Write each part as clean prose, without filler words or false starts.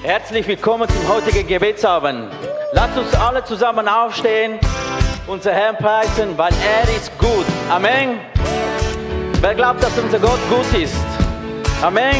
Herzlich willkommen zum heutigen Gebetsabend. Lasst uns alle zusammen aufstehen, unser Herrn preisen, weil er ist gut. Amen. Wer glaubt, dass unser Gott gut ist? Amen.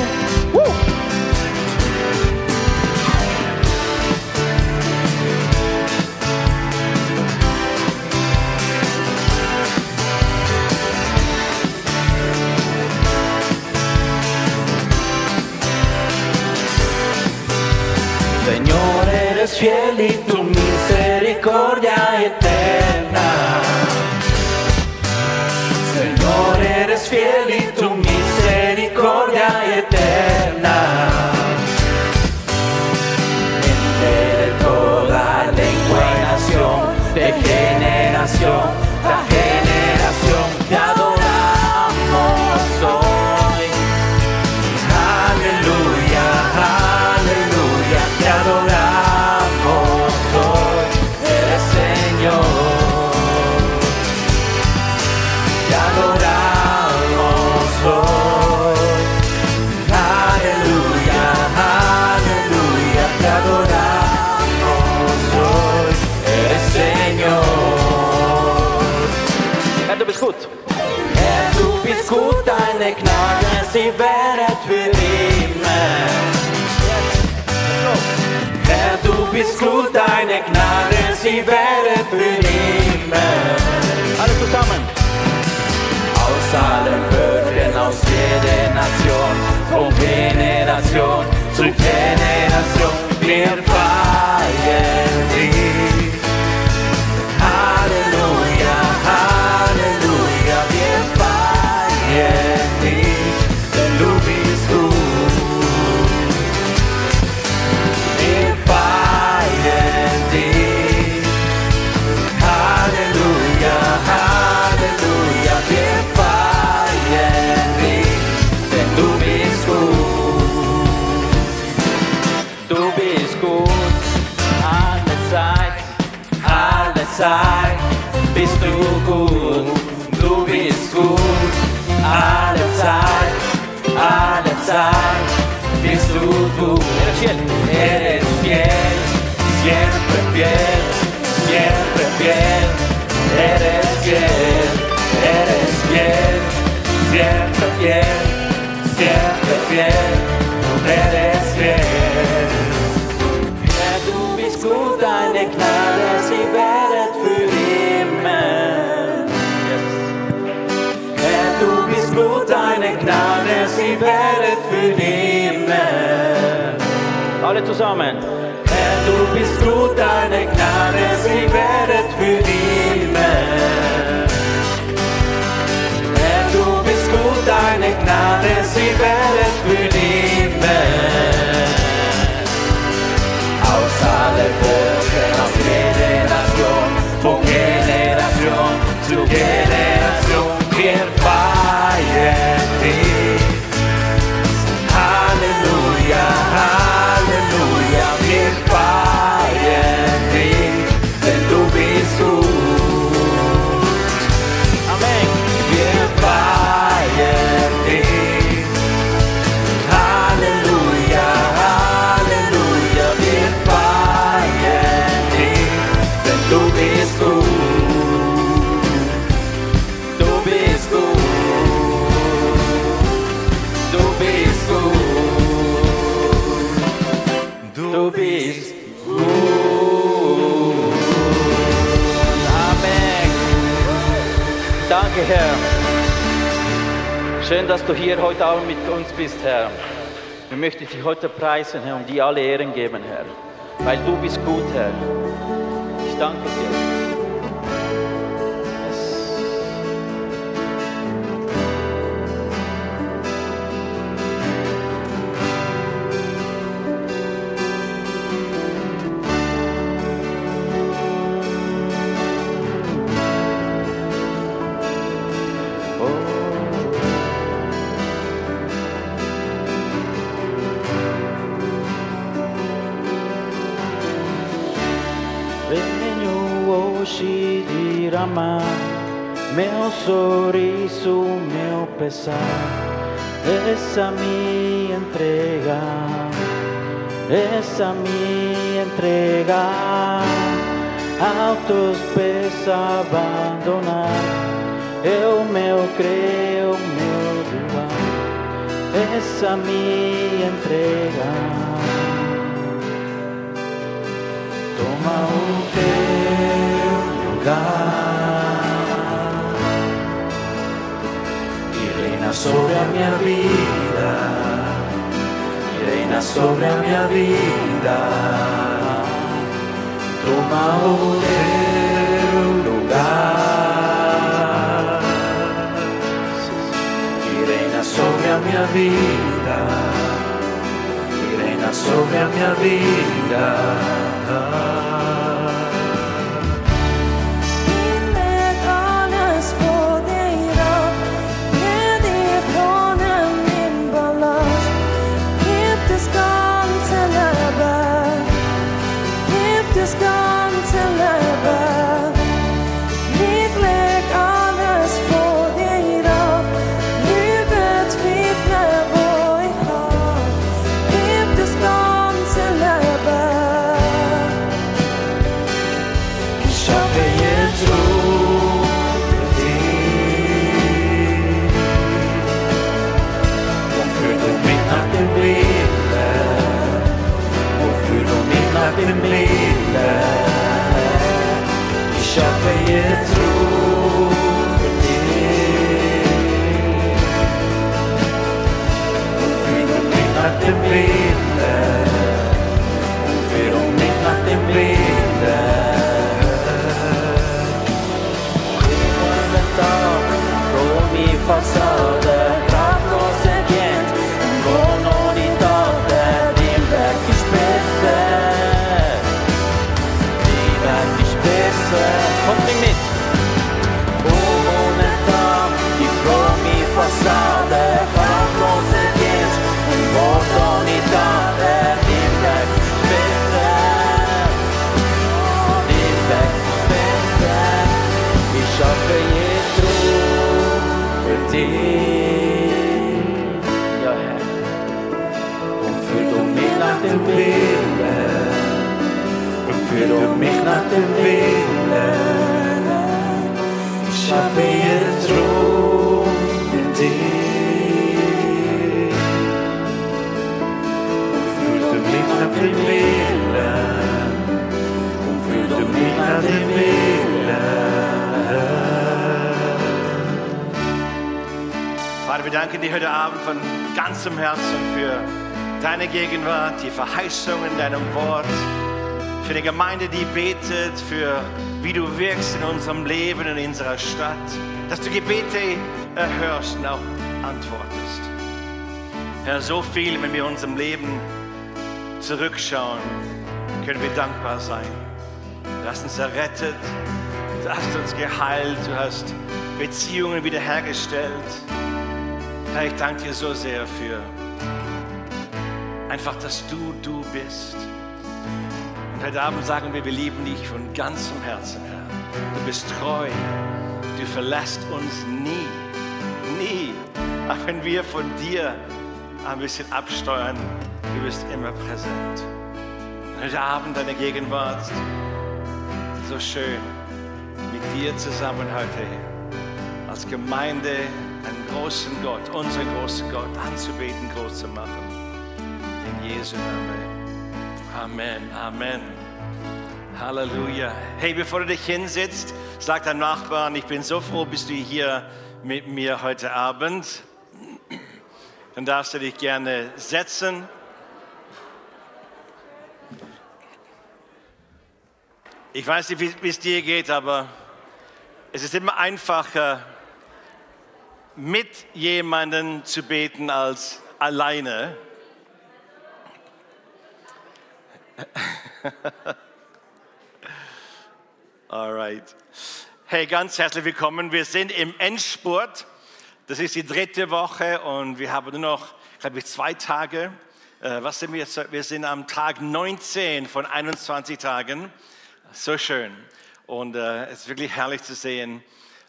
Señor, eres fiel y tu misericordia eterna. Señor, eres fiel y tu misericordia eterna. Gente de toda lengua y nación, de generación a generación, te adoramos hoy. Aleluya, aleluya, te adoramos hoy. Eres Señor. Te adoramos hoy. Aleluya, aleluya, te adoramos hoy. Eres Señor. Herr, du bist gut. Herr, du bist gut, deine Gnade, sie währet für immer. Herr, du bist gut, deine Gnade, sie währet für immer. Alle zusammen. Aus allen Völkern, aus jeder Nation, von Generation zu Generation, wir feiern dich. Halleluja, Halleluja, wir feiern dich, denn du bist gut. Wir feiern dich. Halleluja, Halleluja, wir feiern dich, denn du bist gut. Du bist gut. Alle Zeit. Alle Zeit bist du gut. Du bist gut. Alle Zeit bist du gut. Eres fiel. Eres fiel, siempre fiel, siempre fiel. Eres fiel, eres fiel, siempre fiel, siempre fiel. Eres fiel. Herr, du bist gut, deine Gnade, sie währet für immer. Herr, du bist gut, deine Gnade, sie währet für immer. Alle zusammen. Herr, du bist gut, deine Gnade, sie währet für immer. Herr, du bist gut, deine Gnade, sie währet für immer. Aus allen Völkern, aus jeder Nation, von Generation zu Generation, wir feiern dich. Halleluja, Halleluja, wir feiern dich, denn du bist gut. Amen. Wir feiern dich. Halleluja, Halleluja, wir feiern dich, denn du bist gut. Du bist gut. Du bist gut. Du bist gut. Amen. Danke, Herr. Schön, dass du hier heute Abend mit uns bist, Herr. Wir möchten dich heute preisen, Herr, und dir alle Ehren geben, Herr. Weil du bist gut, Herr. Ich danke dir. Venho hoje derramar meu sorriso, meu pesar, essa minha entrega essa minha entrega, aos teus pés abandonar, eu meu creio, meu lugar, essa minha entrega. Toma o teu lugar e reina sobre a minha vida, e reina sobre a minha vida. Toma o teu lugar e reina sobre a minha vida, e reina sobre a minha vida. Ich schaffe jetzt Ruhe für dich und führe mich nach dem Wille, und führe mich nach dem Wille. Come passare, traplose gente, buono di torte, di vecchi spesse. Kommt nicht mit. Momentan die Promi passate, farblose gente, un volto unitare, die Wegspitze, die Wegspitze. Ich schaffe jetzt Ruhe für dich, ja Herr, und führ du mich nach dem Wille. Führe mich nach dem Wille, ich schaffe jetzt Ruhe in dir. Führe mich nach dem Wille, und führe mich nach dem Wille. Vater, wir danken dir heute Abend von ganzem Herzen für deine Gegenwart, die Verheißung in deinem Wort. Für die Gemeinde, die betet, für wie du wirkst in unserem Leben, in unserer Stadt, dass du Gebete erhörst und auch antwortest. Herr, so viel, wenn wir in unserem Leben zurückschauen, können wir dankbar sein. Du hast uns errettet, du hast uns geheilt, du hast Beziehungen wiederhergestellt. Herr, ich danke dir so sehr für einfach, dass du bist. Heute Abend sagen wir lieben dich von ganzem Herzen, Herr. Du bist treu, du verlässt uns nie, nie. Auch wenn wir von dir ein bisschen absteuern, du bist immer präsent. Und heute Abend deine Gegenwart, so schön, mit dir zusammen heute als Gemeinde einen großen Gott, unseren großen Gott anzubeten, groß zu machen. In Jesu Namen. Amen, Amen. Halleluja. Hey, bevor du dich hinsetzt, sag deinem Nachbarn, ich bin so froh, bist du hier mit mir heute Abend. Dann darfst du dich gerne setzen. Ich weiß nicht, wie es dir geht, aber es ist immer einfacher, mit jemandem zu beten als alleine. Alright. Hey, ganz herzlich willkommen. Wir sind im Endspurt. Das ist die 3. Woche und wir haben nur noch, glaube ich, 2 Tage. Was sind wir jetzt? Wir sind am Tag 19 von 21 Tagen. So schön. Und es ist wirklich herrlich zu sehen,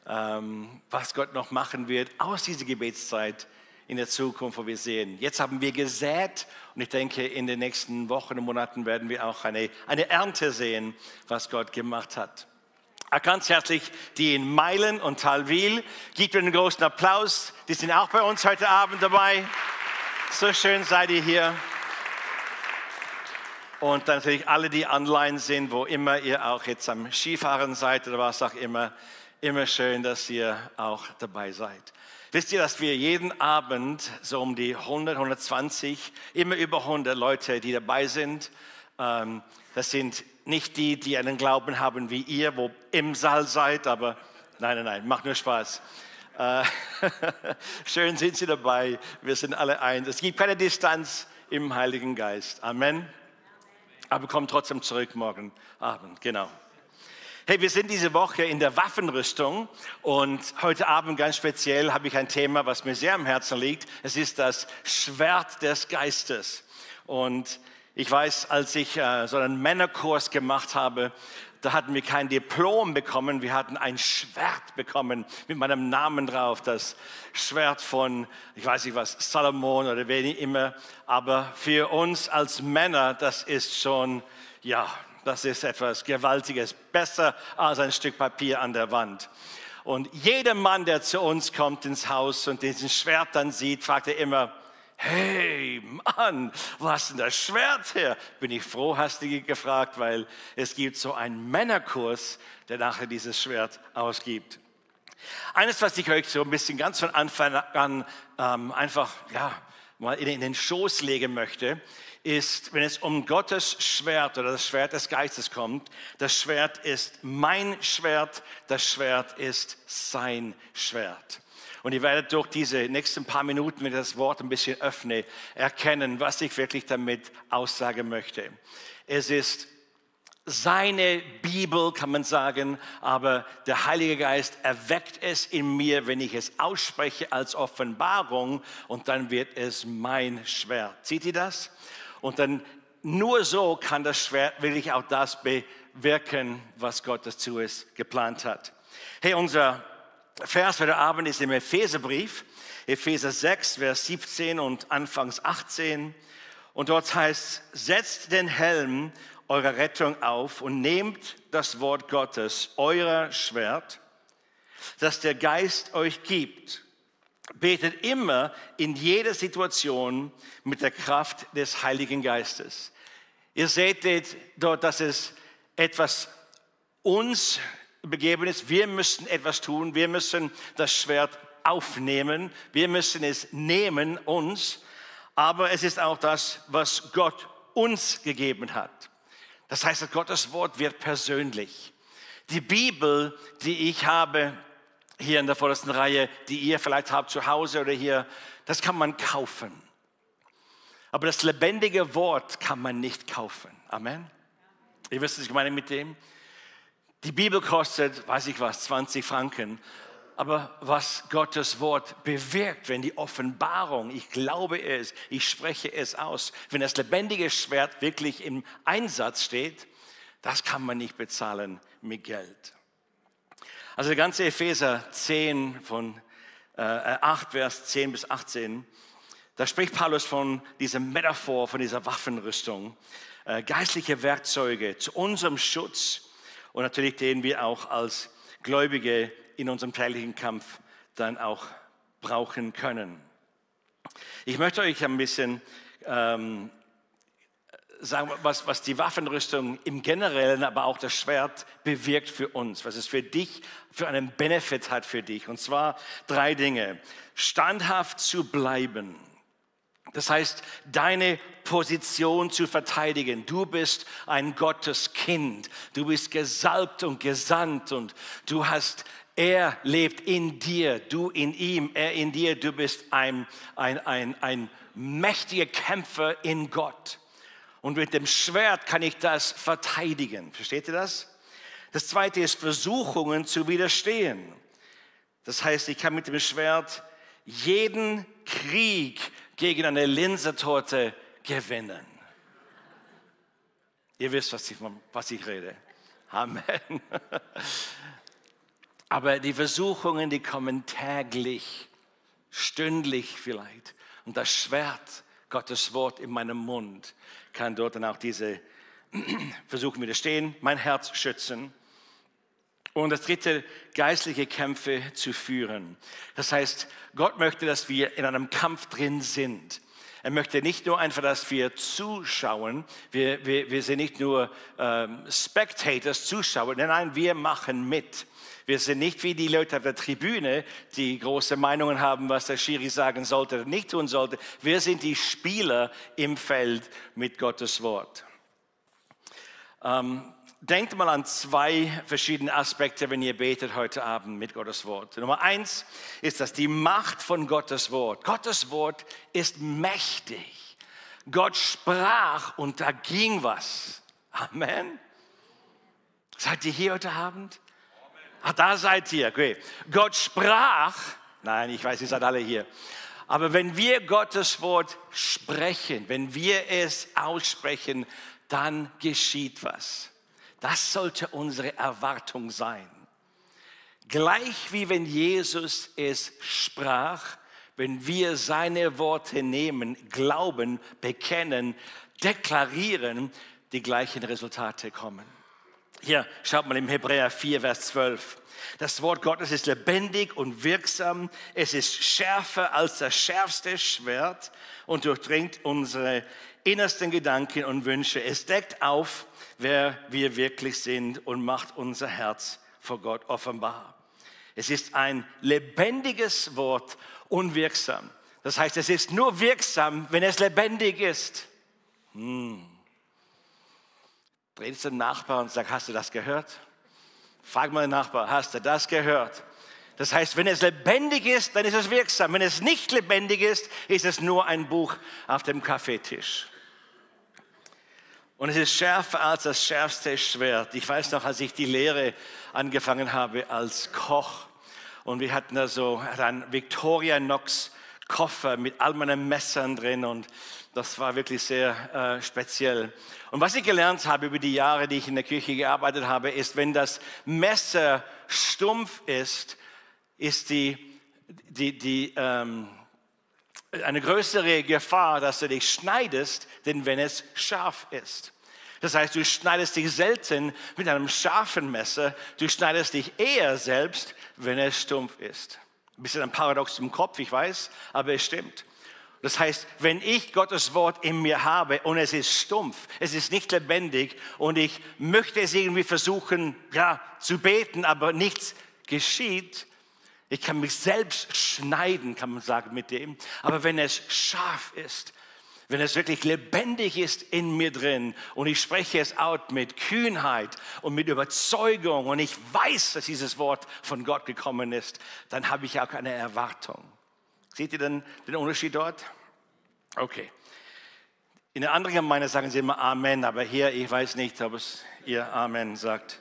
was Gott noch machen wird aus dieser Gebetszeit in der Zukunft, wo wir sehen. Jetzt haben wir gesät und ich denke, in den nächsten Wochen und Monaten werden wir auch eine Ernte sehen, was Gott gemacht hat. Ganz herzlich die in Meilen und Thalwil. Gebt einen großen Applaus. Die sind auch bei uns heute Abend dabei. So schön seid ihr hier. Und dann natürlich alle, die online sind, wo immer ihr auch jetzt am Skifahren seid oder was auch immer. Immer schön, dass ihr auch dabei seid. Wisst ihr, dass wir jeden Abend so um die 100, 120, immer über 100 Leute, die dabei sind. Das sind nicht die einen Glauben haben wie ihr, wo im Saal seid, aber nein, macht nur Spaß. Schön sind Sie dabei, wir sind alle eins. Es gibt keine Distanz im Heiligen Geist. Amen. Aber kommt trotzdem zurück morgen Abend, genau. Hey, wir sind diese Woche in der Waffenrüstung und heute Abend ganz speziell habe ich ein Thema, was mir sehr am Herzen liegt. Es ist das Schwert des Geistes. Und ich weiß, als ich so einen Männerkurs gemacht habe, da hatten wir kein Diplom bekommen, wir hatten ein Schwert bekommen mit meinem Namen drauf, das Schwert von, ich weiß nicht was, Salomon oder wer immer. Aber für uns als Männer, das ist schon, ja, das ist etwas Gewaltiges, besser als ein Stück Papier an der Wand. Und jeder Mann, der zu uns kommt ins Haus und diesen Schwert dann sieht, fragt er immer, hey Mann, wo hast denn das Schwert her? Bin ich froh, hast du gefragt, weil es gibt so einen Männerkurs, der nachher dieses Schwert ausgibt. Eines, was ich euch so ein bisschen ganz von Anfang an einfach mal in den Schoß legen möchte, ist, wenn es um Gottes Schwert oder das Schwert des Geistes kommt, das Schwert ist mein Schwert, das Schwert ist sein Schwert. Und ihr werdet durch diese nächsten paar Minuten, wenn ich das Wort ein bisschen öffne, erkennen, was ich wirklich damit aussagen möchte. Es ist seine Bibel, kann man sagen, aber der Heilige Geist erweckt es in mir, wenn ich es ausspreche als Offenbarung und dann wird es mein Schwert. Seht ihr das? Und dann nur so kann das Schwert wirklich auch das bewirken, was Gott dazu geplant hat. Hey, unser Vers heute Abend ist im Epheserbrief, Epheser 6, Vers 17 und anfangs 18. Und dort heißt, setzt den Helm eurer Rettung auf und nehmt das Wort Gottes, euer Schwert, das der Geist euch gibt. Betet immer in jeder Situation mit der Kraft des Heiligen Geistes. Ihr seht dort, dass es etwas uns begeben ist. Wir müssen etwas tun. Wir müssen das Schwert aufnehmen. Wir müssen es nehmen, uns. Aber es ist auch das, was Gott uns gegeben hat. Das heißt, Gottes Wort wird persönlich. Die Bibel, die ich habe, hier in der vordersten Reihe, die ihr vielleicht habt zu Hause oder hier, das kann man kaufen. Aber das lebendige Wort kann man nicht kaufen. Amen. Ihr wisst, was ich meine mit dem? Die Bibel kostet, weiß ich was, 20 Franken. Aber was Gottes Wort bewirkt, wenn die Offenbarung, ich glaube es, ich spreche es aus, wenn das lebendige Schwert wirklich im Einsatz steht, das kann man nicht bezahlen mit Geld. Also der ganze Epheser 10 von 8, Vers 10 bis 18, da spricht Paulus von dieser Metaphor, von dieser Waffenrüstung, geistliche Werkzeuge zu unserem Schutz und natürlich den wir auch als Gläubige in unserem täglichen Kampf dann auch brauchen können. Ich möchte euch ein bisschen sagen, was die Waffenrüstung im Generellen, aber auch das Schwert bewirkt für uns, was es für dich, für einen Benefit hat für dich. Und zwar 3 Dinge. Standhaft zu bleiben. Das heißt, deine Position zu verteidigen. Du bist ein Gotteskind. Du bist gesalbt und gesandt und er lebt in dir, du in ihm, er in dir. Du bist ein mächtiger Kämpfer in Gott. Und mit dem Schwert kann ich das verteidigen. Versteht ihr das? Das Zweite ist, Versuchungen zu widerstehen. Das heißt, ich kann mit dem Schwert jeden Krieg gegen eine Linsentorte gewinnen. Ihr wisst, was ich rede. Amen. Aber die Versuchungen, die kommen täglich. stündlich vielleicht. Und das Schwert, Gottes Wort in meinem Mund, kann dort dann auch diese Versuche widerstehen, mein Herz schützen. Und das dritte, geistliche Kämpfe zu führen. Das heißt, Gott möchte, dass wir in einem Kampf drin sind. Er möchte nicht nur einfach, dass wir zuschauen. Wir sind nicht nur Spectators, Zuschauer. Nein, wir machen mit. Wir sind nicht wie die Leute auf der Tribüne, die große Meinungen haben, was der Schiri sagen sollte oder nicht tun sollte. Wir sind die Spieler im Feld mit Gottes Wort. Denkt mal an zwei verschiedene Aspekte, wenn ihr betet heute Abend mit Gottes Wort. Nummer 1 ist das die Macht von Gottes Wort. Gottes Wort ist mächtig. Gott sprach und da ging was. Amen. Seid ihr hier heute Abend? Ach, da seid ihr. Okay. Gott sprach. Nein, ich weiß, ihr seid alle hier. Aber wenn wir Gottes Wort sprechen, wenn wir es aussprechen, dann geschieht was. Das sollte unsere Erwartung sein. Gleich wie wenn Jesus es sprach, wenn wir seine Worte nehmen, glauben, bekennen, deklarieren, die gleichen Resultate kommen. Hier, schaut mal im Hebräer 4, Vers 12. Das Wort Gottes ist lebendig und wirksam. Es ist schärfer als das schärfste Schwert und durchdringt unsere innersten Gedanken und Wünsche. Es deckt auf, wer wir wirklich sind und macht unser Herz vor Gott offenbar. Es ist ein lebendiges Wort und wirksam. Das heißt, es ist nur wirksam, wenn es lebendig ist. Dreh zum Nachbarn und sag, hast du das gehört? Frag mal den Nachbarn, hast du das gehört? Das heißt, wenn es lebendig ist, dann ist es wirksam. Wenn es nicht lebendig ist, ist es nur ein Buch auf dem Kaffeetisch. Und es ist schärfer als das schärfste Schwert. Ich weiß noch, als ich die Lehre angefangen habe als Koch. Und wir hatten da so einen Victorinox-Koffer mit all meinen Messern drin. Und das war wirklich sehr speziell. Und was ich gelernt habe über die Jahre, die ich in der Küche gearbeitet habe, ist, wenn das Messer stumpf ist, ist eine größere Gefahr, dass du dich schneidest, denn wenn es scharf ist. Das heißt, du schneidest dich selten mit einem scharfen Messer, du schneidest dich eher selbst, wenn es stumpf ist. Ein bisschen ein Paradox im Kopf, ich weiß, aber es stimmt. Das heißt, wenn ich Gottes Wort in mir habe und es ist stumpf, es ist nicht lebendig und ich möchte es irgendwie versuchen, zu beten, aber nichts geschieht, ich kann mich selbst schneiden, kann man sagen, mit dem. Aber wenn es scharf ist, wenn es wirklich lebendig ist in mir drin und ich spreche es out mit Kühnheit und mit Überzeugung und ich weiß, dass dieses Wort von Gott gekommen ist, dann habe ich auch eine Erwartung. Seht ihr denn den Unterschied dort? Okay. In der anderen Gemeinde sagen sie immer Amen, aber hier, ich weiß nicht, ob es ihr Amen sagt.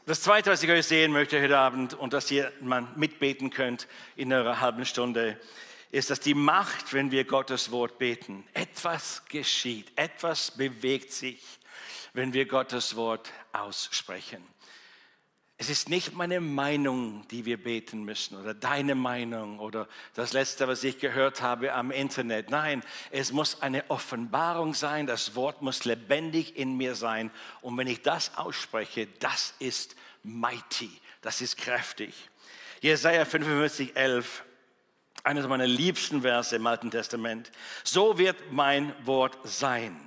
Das Zweite, was ich euch sehen möchte heute Abend und dass ihr mal mitbeten könnt in einer halben Stunde, ist, dass die Macht, wenn wir Gottes Wort beten, etwas geschieht, etwas bewegt sich, wenn wir Gottes Wort aussprechen. Es ist nicht meine Meinung, die wir beten müssen oder deine Meinung oder das Letzte, was ich gehört habe am Internet. Nein, es muss eine Offenbarung sein, das Wort muss lebendig in mir sein. Und wenn ich das ausspreche, das ist mighty, das ist kräftig. Jesaja 45,11, eines meiner liebsten Verse im Alten Testament. So wird mein Wort sein,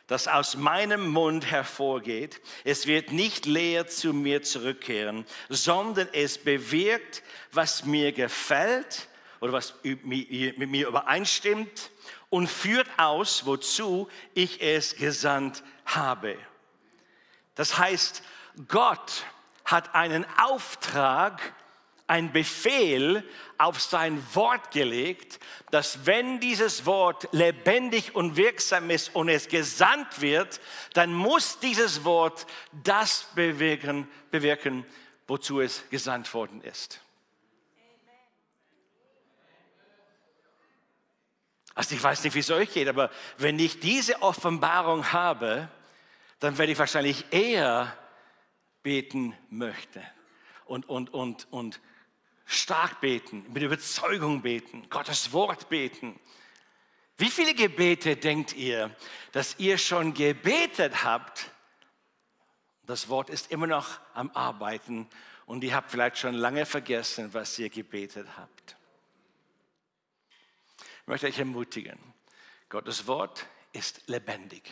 das aus meinem Mund hervorgeht. Es wird nicht leer zu mir zurückkehren, sondern es bewirkt, was mir gefällt oder was mit mir übereinstimmt und führt aus, wozu ich es gesandt habe. Das heißt, Gott hat einen Auftrag, einen Befehl auf sein Wort gelegt, dass wenn dieses Wort lebendig und wirksam ist und es gesandt wird, dann muss dieses Wort das bewirken, wozu es gesandt worden ist. Also ich weiß nicht, wie es euch geht, aber wenn ich diese Offenbarung habe, dann werde ich wahrscheinlich eher beten möchten und stark beten, mit Überzeugung beten, Gottes Wort beten. Wie viele Gebete denkt ihr, dass ihr schon gebetet habt? Das Wort ist immer noch am Arbeiten und ihr habt vielleicht schon lange vergessen, was ihr gebetet habt. Ich möchte euch ermutigen, Gottes Wort ist lebendig.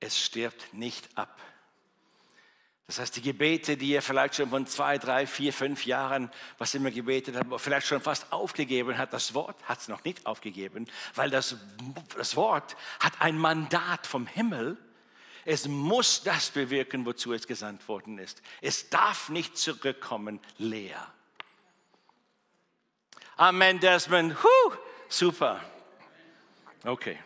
Es stirbt nicht ab. Das heißt, die Gebete, die ihr vielleicht schon von 2, 3, 4, 5 Jahren, was immer gebetet habt, vielleicht schon fast aufgegeben habt, das Wort hat es noch nicht aufgegeben, weil das Wort hat ein Mandat vom Himmel. Es muss das bewirken, wozu es gesandt worden ist. Es darf nicht zurückkommen leer. Amen, Desmond. Super. Okay.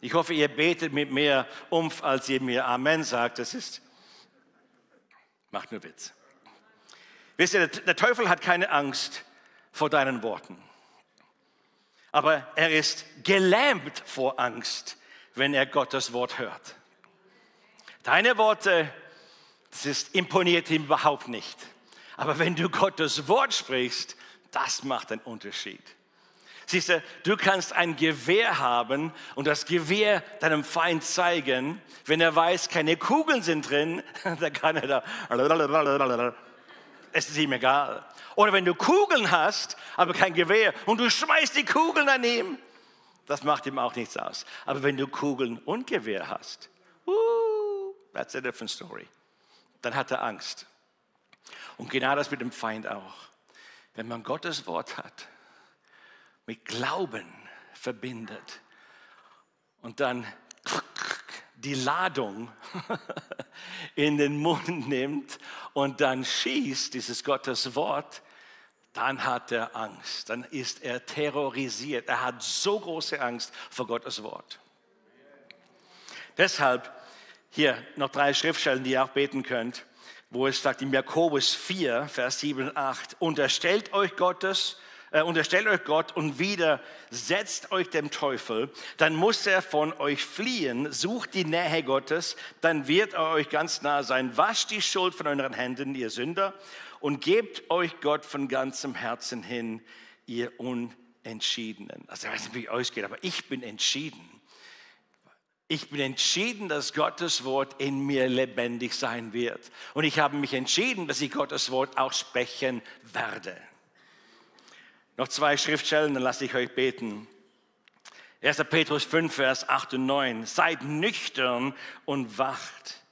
Ich hoffe, ihr betet mit mehr Umf, als ihr mir Amen sagt. Das ist, macht nur Witz. Wisst ihr, der Teufel hat keine Angst vor deinen Worten. Aber er ist gelähmt vor Angst, wenn er Gottes Wort hört. Deine Worte, imponiert ihm überhaupt nicht. Aber wenn du Gottes Wort sprichst, das macht einen Unterschied. Siehst du, du kannst ein Gewehr haben und das Gewehr deinem Feind zeigen. Wenn er weiß, keine Kugeln sind drin, dann kann er da, es ist ihm egal. Oder wenn du Kugeln hast, aber kein Gewehr und du schmeißt die Kugeln an ihm, das macht ihm auch nichts aus. Aber wenn du Kugeln und Gewehr hast, that's a different story. Dann hat er Angst. Und genau das mit dem Feind auch. Wenn man Gottes Wort hat, mit Glauben verbindet und dann die Ladung in den Mund nimmt und dann schießt dieses Gottes Wort, dann hat er Angst. Dann ist er terrorisiert. Er hat so große Angst vor Gottes Wort. Deshalb hier noch 3 Schriftstellen, die ihr auch beten könnt, wo es sagt, in Jakobus 4, Vers 7 und 8, unterstellt euch Gott und widersetzt euch dem Teufel, dann muss er von euch fliehen. Sucht die Nähe Gottes, dann wird er euch ganz nah sein. Wascht die Schuld von euren Händen, ihr Sünder, und gebt euch Gott von ganzem Herzen hin, ihr Unentschiedenen. Also ich weiß nicht, wie es euch geht, aber ich bin entschieden. Ich bin entschieden, dass Gottes Wort in mir lebendig sein wird. Und ich habe mich entschieden, dass ich Gottes Wort auch sprechen werde. Noch 2 Schriftstellen, dann lasse ich euch beten. 1. Petrus 5, Vers 8 und 9. Seid nüchtern und wacht.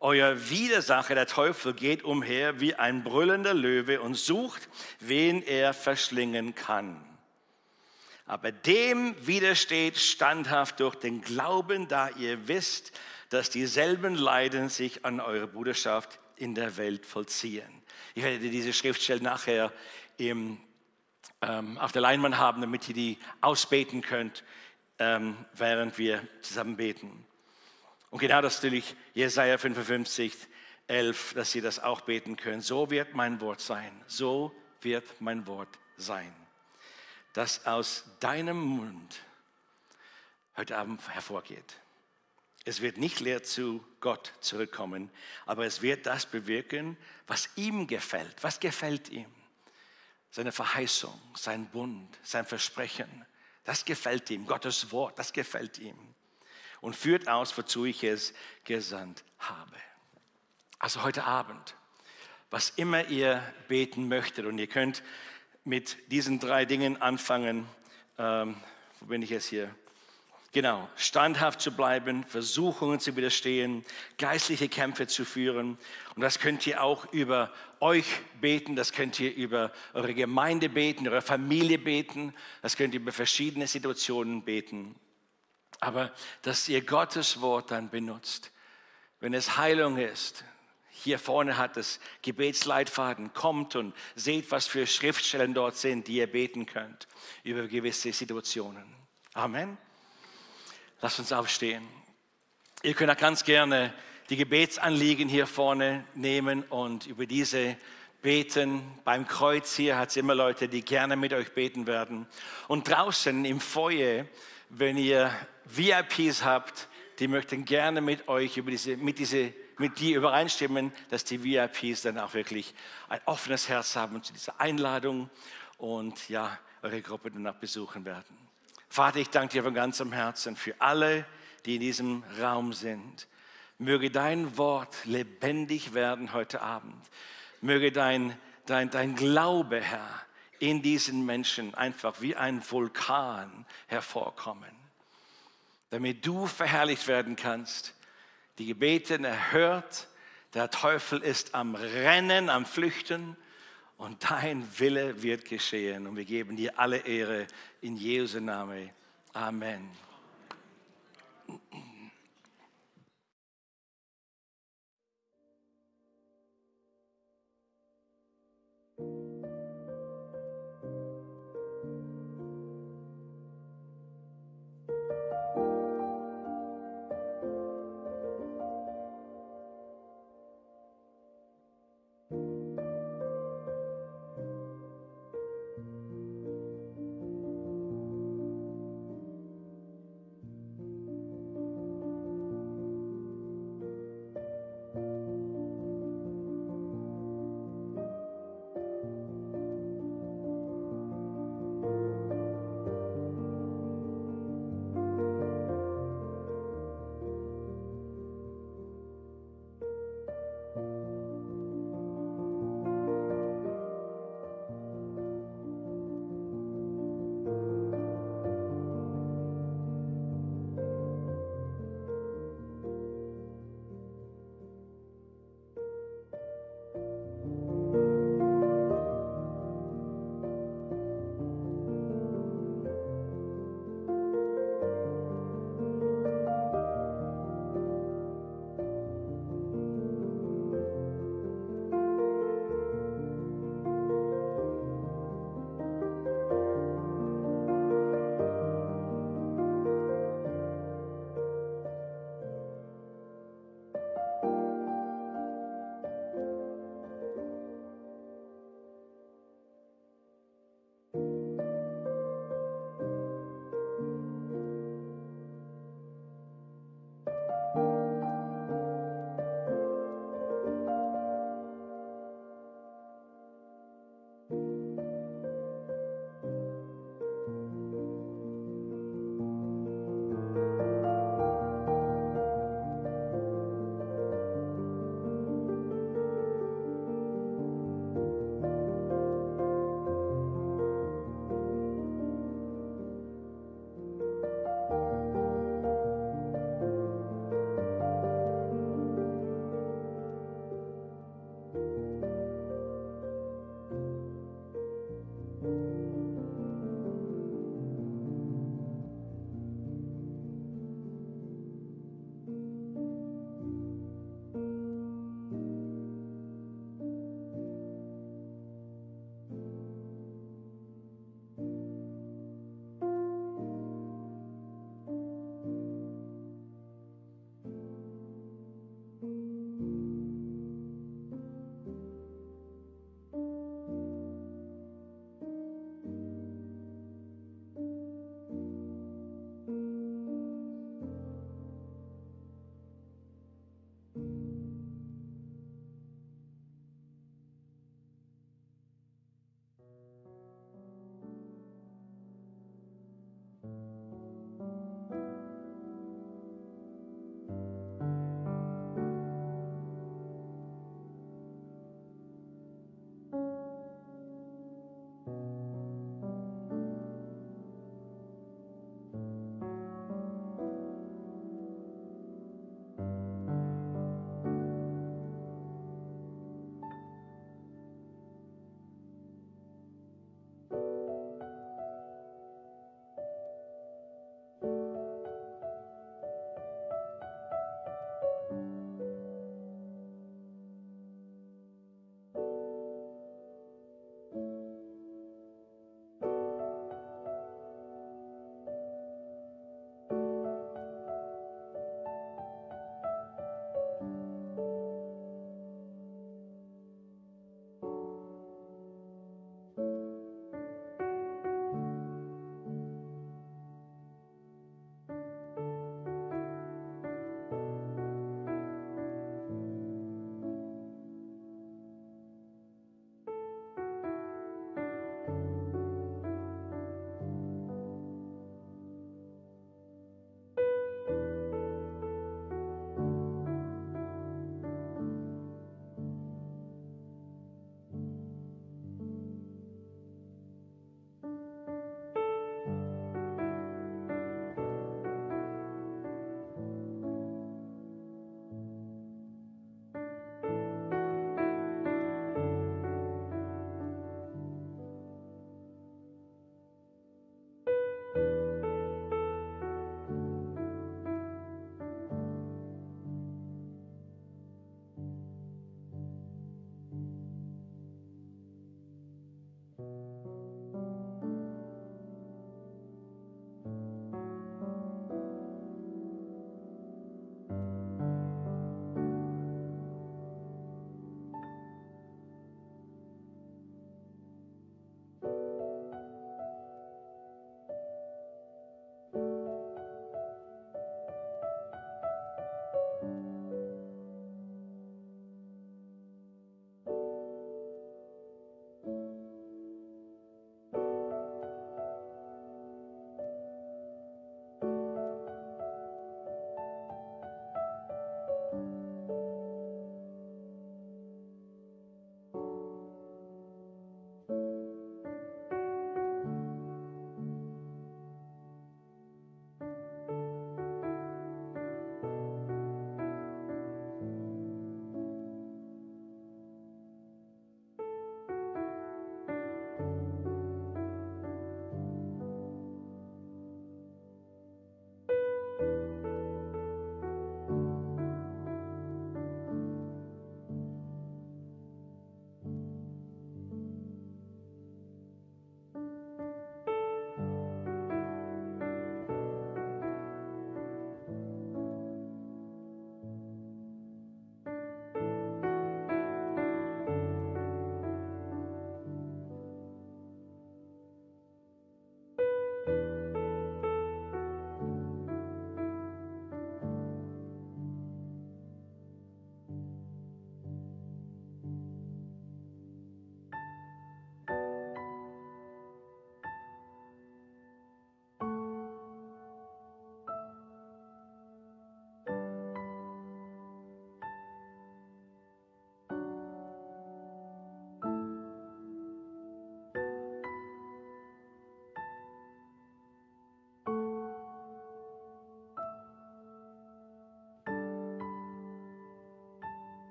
Euer Widersacher, der Teufel, geht umher wie ein brüllender Löwe und sucht, wen er verschlingen kann. Aber dem widersteht standhaft durch den Glauben, da ihr wisst, dass dieselben Leiden sich an eurer Bruderschaft in der Welt vollziehen. Ich werde diese Schriftstelle nachher auf der Leinwand haben, damit ihr die ausbeten könnt, während wir zusammen beten. Und genau das natürlich Jesaja 55, 11, dass ihr das auch beten könnt. So wird mein Wort sein, so wird mein Wort sein, das aus deinem Mund heute Abend hervorgeht. Es wird nicht leer zu Gott zurückkommen, aber es wird das bewirken, was ihm gefällt. Was gefällt ihm? Seine Verheißung, sein Bund, sein Versprechen, das gefällt ihm. Gottes Wort, das gefällt ihm. Und führt aus, wozu ich es gesandt habe. Also heute Abend, was immer ihr beten möchtet, und ihr könnt mit diesen 3 Dingen anfangen. Wo bin ich jetzt hier? Genau, standhaft zu bleiben, Versuchungen zu widerstehen, geistliche Kämpfe zu führen. Und das könnt ihr auch über euch beten, das könnt ihr über eure Gemeinde beten, eure Familie beten, das könnt ihr über verschiedene Situationen beten. Aber dass ihr Gottes Wort dann benutzt, wenn es Heilung ist. Hier vorne hat das Gebetsleitfaden, kommt und seht, was für Schriftstellen dort sind, die ihr beten könnt über gewisse Situationen. Amen. Lasst uns aufstehen. Ihr könnt auch ganz gerne die Gebetsanliegen hier vorne nehmen und über diese beten. Beim Kreuz hier hat es immer Leute, die gerne mit euch beten werden. Und draußen im Foyer, wenn ihr VIPs habt, die möchten gerne mit euch über diese mit dir übereinstimmen, dass die VIPs dann auch wirklich ein offenes Herz haben zu dieser Einladung und ja, eure Gruppe danach besuchen werden. Vater, ich danke dir von ganzem Herzen für alle, die in diesem Raum sind. Möge dein Wort lebendig werden heute Abend. Möge dein Glaube, Herr, in diesen Menschen einfach wie ein Vulkan hervorkommen. Damit du verherrlicht werden kannst, die Gebete erhört, der Teufel ist am Rennen, am Flüchten und dein Wille wird geschehen. Und wir geben dir alle Ehre in Jesu Namen. Amen.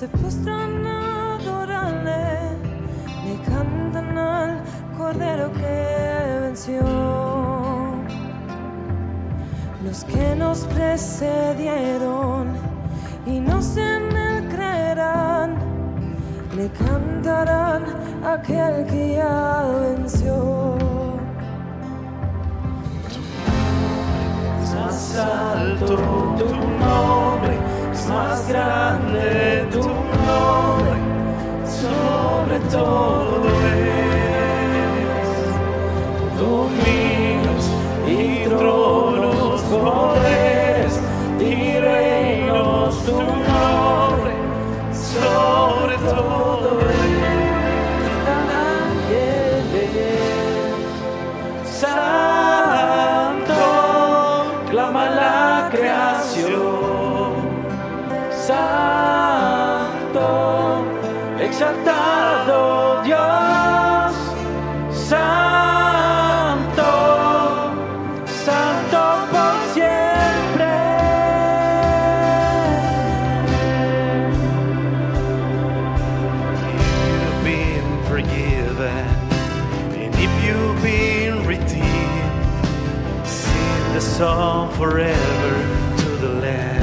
se postran a adorarle, le cantan al Cordero que venció. Los que nos precedieron y nos en él creerán, le cantarán a aquel que ya venció. Es más alto tu nombre, es más grande tu nombre, sobre todo es dominios y tronos, poderes y reinos, tu nombre, sobre todo es. Santo, clama la creación. Santo, exaltado Dios. Santo, santo por siempre. You've been forgiven, and if you've been redeemed, sing the song forever to the Lamb.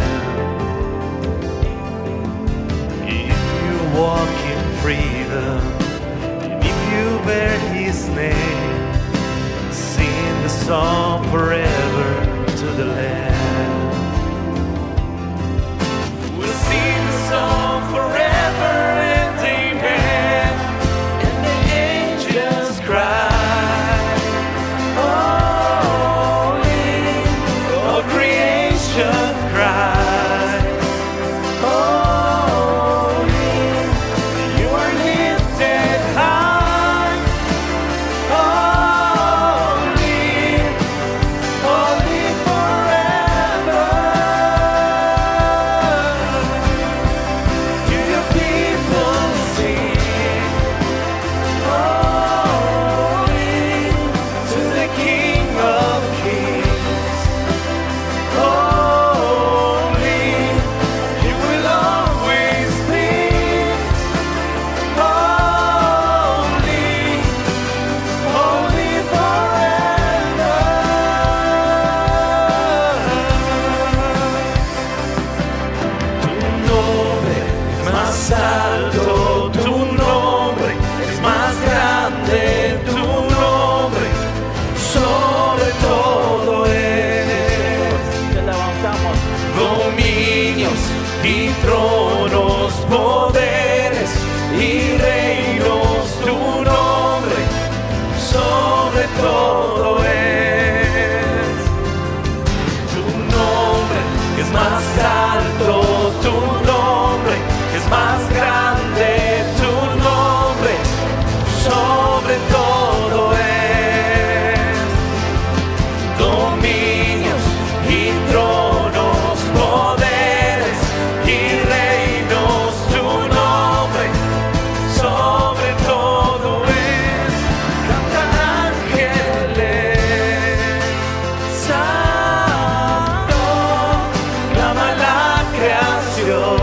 If you walk in freedom, and if you bear His name, sing the song forever to the Lamb. We'll sing the song forever and amen, and the angels cry, holy, all creation cries, holy, you are lifted high, holy, holy forever. To your people sing, holy, to the King of Kings, holy, you will always be, holy, holy forever. Tu nombre es más alto, tu nombre es más grande, tu nombre sobre todo es. Te levantamos. Dominios y tronos, poderes y reinos, tu nombre sobre todo es. Tu nombre es más alto, tu nombre es más grande, tu nombre sobre todo es. Dominios y tronos, poderes y reinos, tu nombre sobre todo es. Cantan ángeles, santo, clama la creación.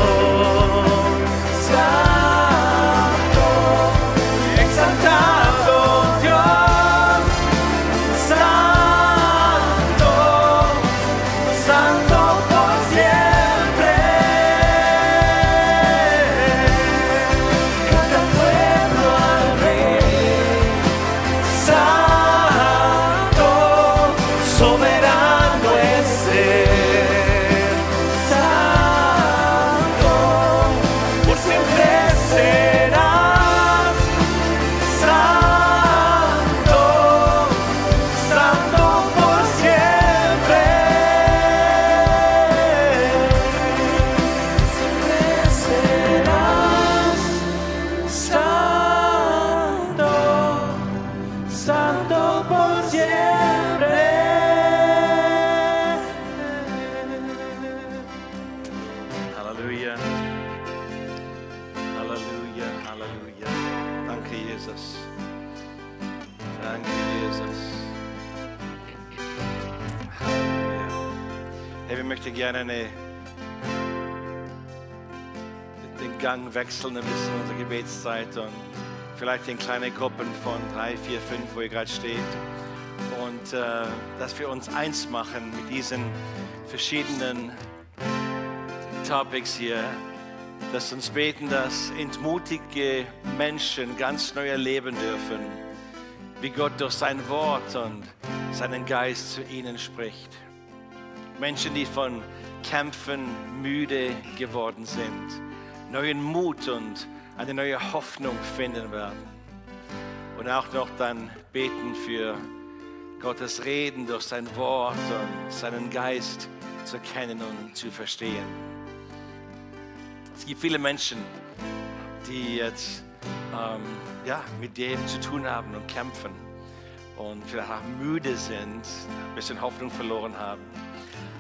Santo, exaltado Dios. Santo, santo por siempre. Canta el pueblo al Rey. Santo, soberano es Él. Santo, por siempre serás. Santo, santo por siempre. Siempre serás. Santo, santo por siempre. Halleluja. Halleluja, halleluja. Danke, Jesus. Danke, Jesus. Halleluja. Hey, wir möchten gerne den Gang wechseln, ein bisschen unsere Gebetszeit und vielleicht in kleine Gruppen von 3, 4, 5, wo ihr gerade steht. Und dass wir uns eins machen mit diesen verschiedenen Topics hier. Dass uns beten, dass entmutigte Menschen ganz neu erleben dürfen, wie Gott durch sein Wort und seinen Geist zu ihnen spricht. Menschen, die von Kämpfen müde geworden sind, neuen Mut und eine neue Hoffnung finden werden. Und auch noch dann beten für Gottes Reden durch sein Wort und seinen Geist zu kennen und zu verstehen. Es gibt viele Menschen, die jetzt mit dem zu tun haben und kämpfen und vielleicht auch müde sind, ein bisschen Hoffnung verloren haben.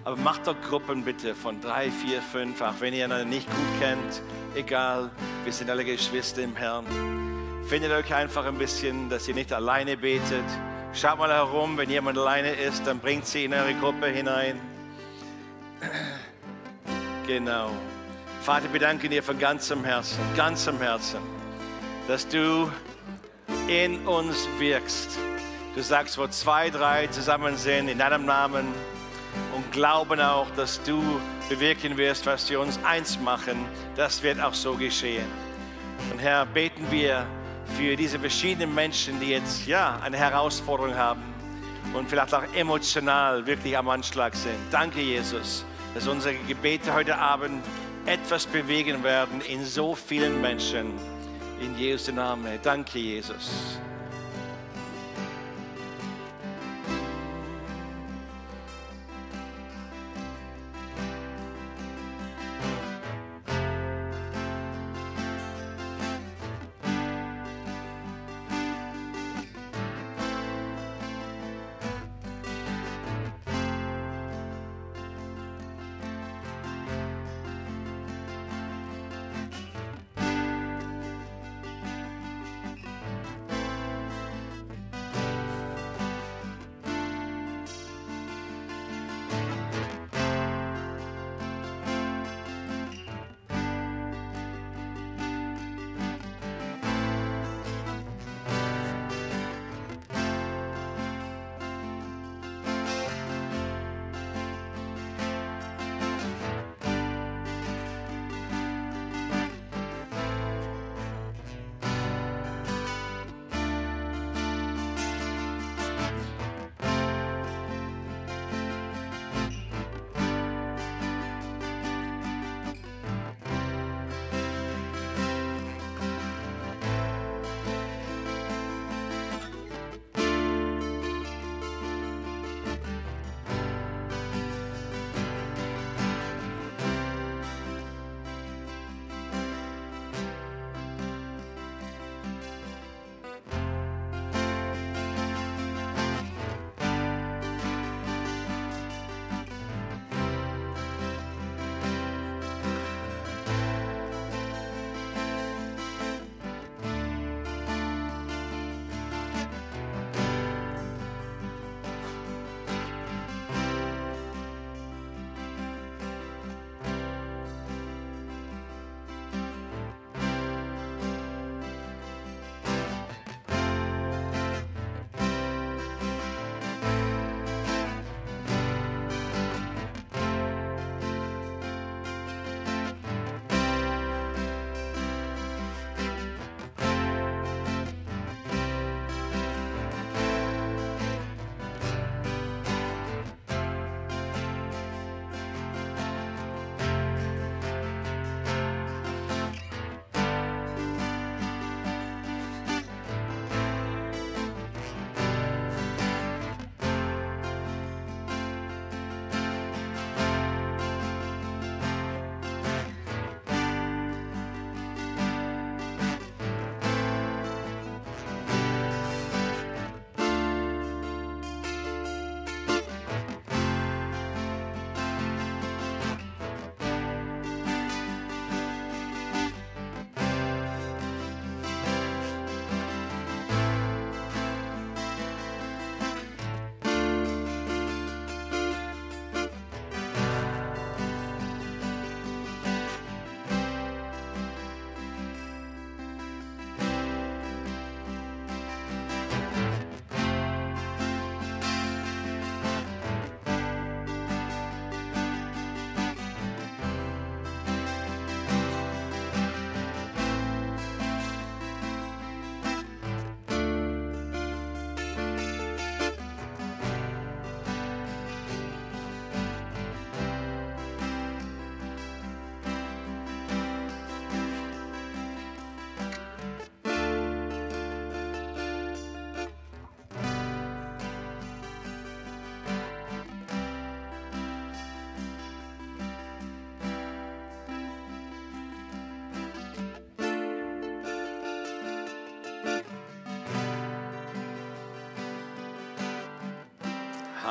Aber macht doch Gruppen bitte von 3, 4, 5, auch wenn ihr einander nicht gut kennt, egal, wir sind alle Geschwister im Herrn. Findet euch einfach ein bisschen, dass ihr nicht alleine betet. Schaut mal herum, wenn jemand alleine ist, dann bringt sie in eure Gruppe hinein. Genau. Vater, wir danken dir von ganzem Herzen, dass du in uns wirkst. Du sagst, wo 2, 3 zusammen sind, in deinem Namen, und glauben auch, dass du bewirken wirst, was wir uns eins machen. Das wird auch so geschehen. Und Herr, beten wir für diese verschiedenen Menschen, die jetzt eine Herausforderung haben und vielleicht auch emotional wirklich am Anschlag sind. Danke, Jesus, dass unsere Gebete heute Abend etwas bewegen werden in so vielen Menschen. In Jesu Namen. Danke, Jesus.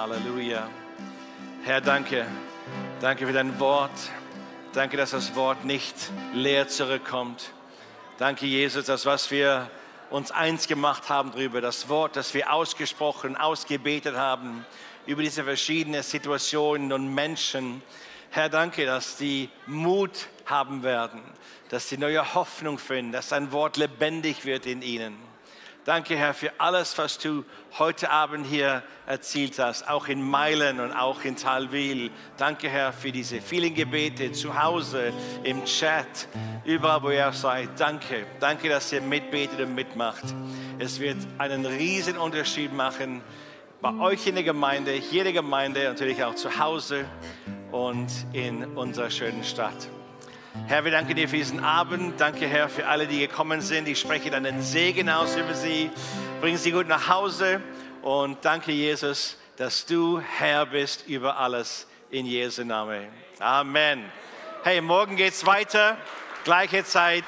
Halleluja. Herr, danke. Danke für dein Wort. Danke, dass das Wort nicht leer zurückkommt. Danke, Jesus, dass was wir uns eins gemacht haben darüber, das Wort, das wir ausgesprochen, ausgebetet haben, über diese verschiedenen Situationen und Menschen. Herr, danke, dass die Mut haben werden, dass sie neue Hoffnung finden, dass dein Wort lebendig wird in ihnen. Danke, Herr, für alles, was du heute Abend hier erzielt hast, auch in Meilen und auch in Thalwil. Danke, Herr, für diese vielen Gebete zu Hause, im Chat, überall, wo ihr seid. Danke, danke, dass ihr mitbetet und mitmacht. Es wird einen riesen Unterschied machen bei euch in der Gemeinde, jede Gemeinde, natürlich auch zu Hause und in unserer schönen Stadt. Herr, wir danken dir für diesen Abend. Danke, Herr, für alle, die gekommen sind. Ich spreche deinen Segen aus über sie. Bring sie gut nach Hause. Und danke, Jesus, dass du Herr bist über alles. In Jesu Namen. Amen. Hey, morgen geht's weiter. Gleiche Zeit.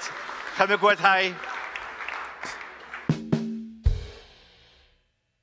Komm gut, hi.